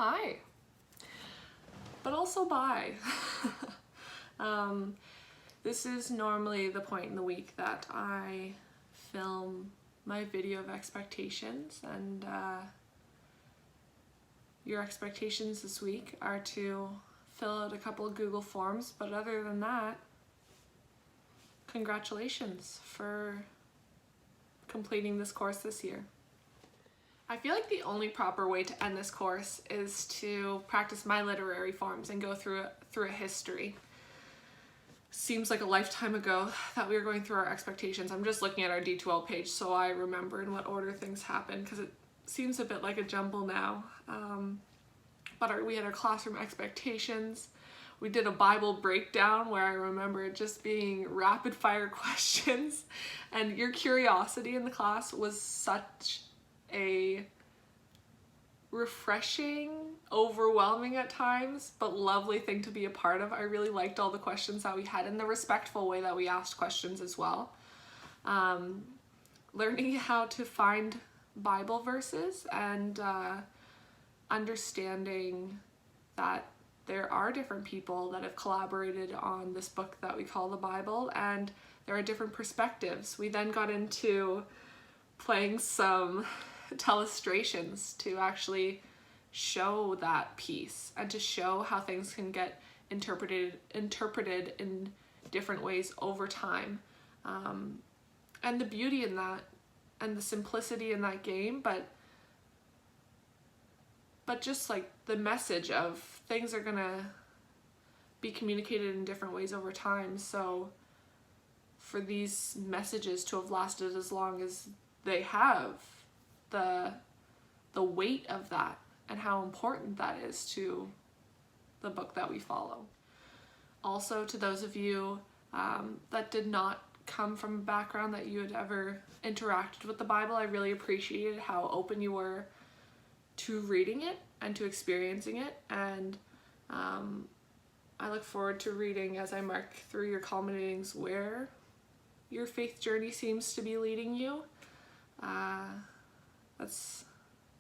Hi, but also bye. This is normally the point in the week that I film my video of expectations, and your expectations this week are to fill out a couple of Google Forms, but other than that, congratulations for completing this course this year. I feel like the only proper way to end this course is to practice my literary forms and go through a history. Seems like a lifetime ago that we were going through our expectations. I'm just looking at our D12 page so I remember in what order things happened, because it seems a bit like a jumble now. But we had our classroom expectations. We did a Bible breakdown where I remember it just being rapid fire questions, and your curiosity in the class was such a refreshing, overwhelming at times, but lovely thing to be a part of. I really liked all the questions that we had and the respectful way that we asked questions as well. Learning how to find Bible verses and understanding that there are different people that have collaborated on this book that we call the Bible, and there are different perspectives. We then got into playing some telestrations to actually show that piece and to show how things can get interpreted in different ways over time, and the beauty in that and the simplicity in that game, but just like the message of things are gonna be communicated in different ways over time. So for these messages to have lasted as long as they have, the weight of that and how important that is to the book that we follow. Also, to those of you that did not come from a background that you had ever interacted with the Bible, I really appreciated how open you were to reading it and to experiencing it, and I look forward to reading as I mark through your culminatings where your faith journey seems to be leading you.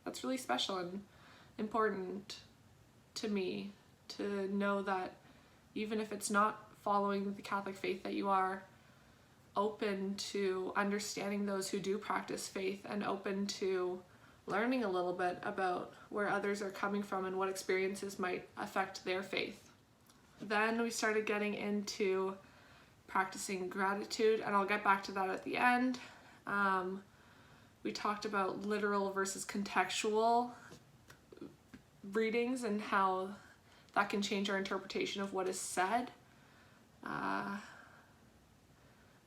That's really special and important to me, to know that even if it's not following the Catholic faith, that you are open to understanding those who do practice faith and open to learning a little bit about where others are coming from and what experiences might affect their faith. Then we started getting into practicing gratitude, and I'll get back to that at the end. We talked about literal versus contextual readings and how that can change our interpretation of what is said.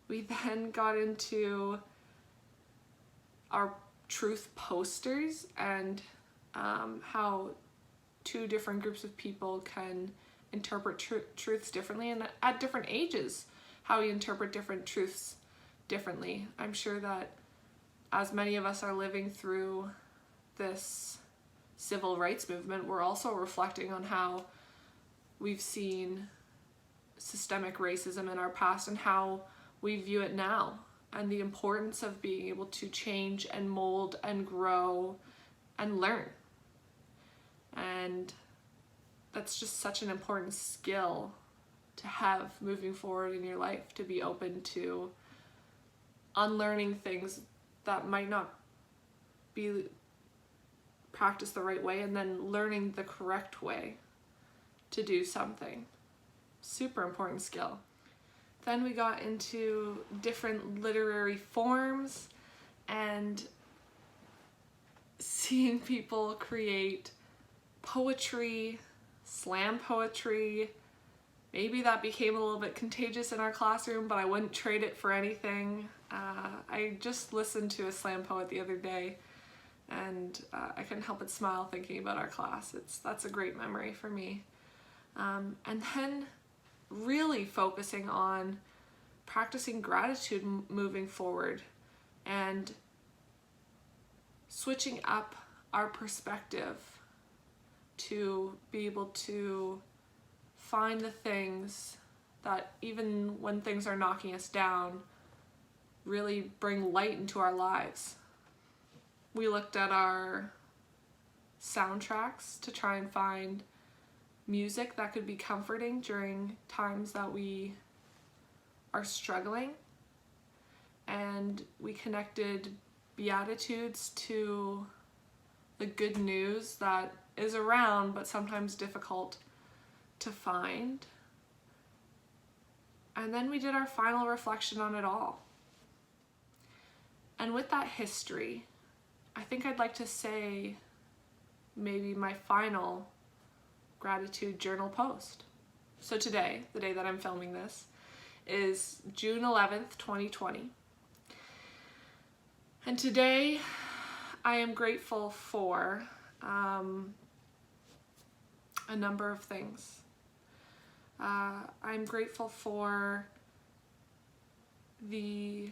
We then got into our truth posters and how two different groups of people can interpret truths differently, and at different ages, how we interpret different truths differently. I'm sure that as many of us are living through this civil rights movement, we're also reflecting on how we've seen systemic racism in our past and how we view it now, and the importance of being able to change and mold and grow and learn. And that's just such an important skill to have moving forward in your life, to be open to unlearning things that might not be practiced the right way and then learning the correct way to do something. Super important skill. Then we got into different literary forms and seeing people create poetry, slam poetry. Maybe that became a little bit contagious in our classroom, but I wouldn't trade it for anything. I just listened to a slam poet the other day, and I couldn't help but smile thinking about our class. That's a great memory for me. And then really focusing on practicing gratitude moving forward and switching up our perspective to be able to find the things that, even when things are knocking us down, really bring light into our lives. We looked at our soundtracks to try and find music that could be comforting during times that we are struggling. And we connected Beatitudes to the good news that is around but sometimes difficult to find. And then we did our final reflection on it all. And with that history, I think I'd like to say maybe my final gratitude journal post. So today, the day that I'm filming this, is June 11th, 2020. And today I am grateful for a number of things. I'm grateful for the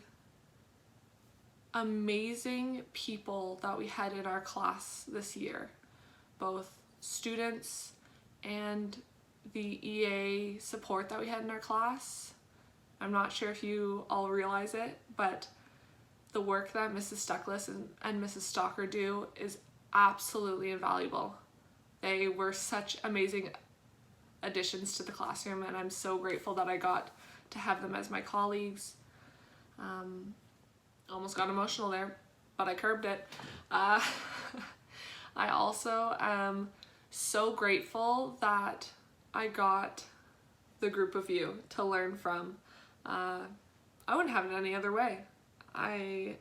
amazing people that we had in our class this year, both students and the EA support that we had in our class. I'm not sure if you all realize it, but the work that Mrs. Stuckless and Mrs. Stalker do is absolutely invaluable. They were such amazing additions to the classroom, and I'm so grateful that I got to have them as my colleagues. Almost got emotional there, but I curbed it. I also am so grateful that I got the group of you to learn from. I wouldn't have it any other way. I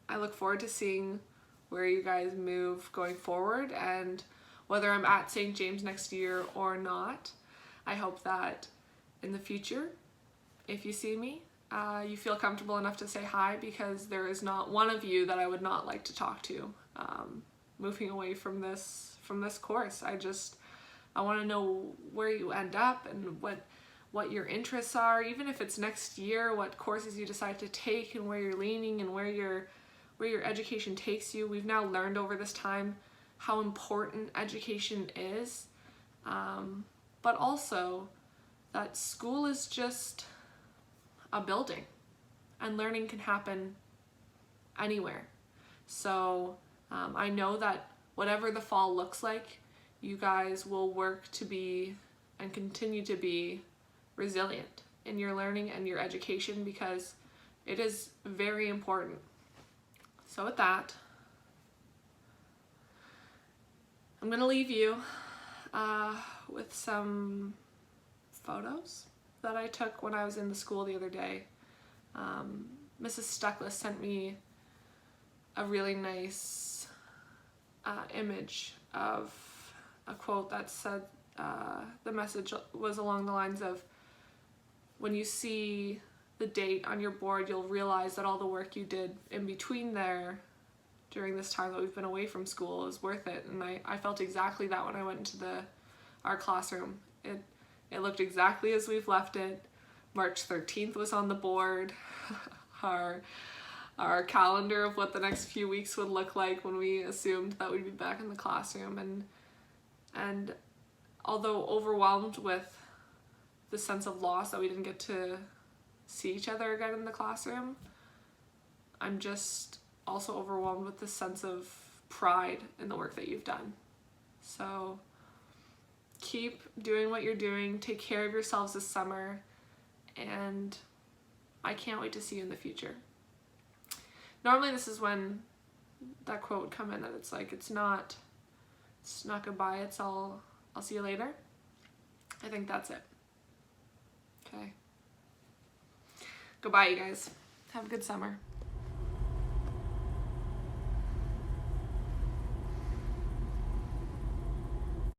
look forward to seeing where you guys move going forward, and whether I'm at St. James next year or not. I hope that in the future, if you see me, you feel comfortable enough to say hi, because there is not one of you that I would not like to talk to moving away from this course. I want to know where you end up and what your interests are, even if it's next year, what courses you decide to take and where you're leaning and where your education takes you. We've now learned over this time how important education is, but also that school is just a building and learning can happen anywhere. So I know that whatever the fall looks like, you guys will work to be and continue to be resilient in your learning and your education, because it is very important. So with that, I'm gonna leave you with some photos that I took when I was in the school the other day. Mrs. Stuckless sent me a really nice image of a quote that said, the message was along the lines of, when you see the date on your board, you'll realize that all the work you did in between there during this time that we've been away from school is worth it. And I felt exactly that when I went into our classroom. It looked exactly as we've left it. March 13th was on the board. Our calendar of what the next few weeks would look like when we assumed that we'd be back in the classroom. And although overwhelmed with the sense of loss that we didn't get to see each other again in the classroom, I'm just also overwhelmed with the sense of pride in the work that you've done. So keep doing what you're doing, take care of yourselves this summer, and I can't wait to see you in the future. Normally this is when that quote would come in, that it's like, it's not goodbye, it's I'll see you later. I think that's it. Okay. Goodbye, you guys. Have a good summer.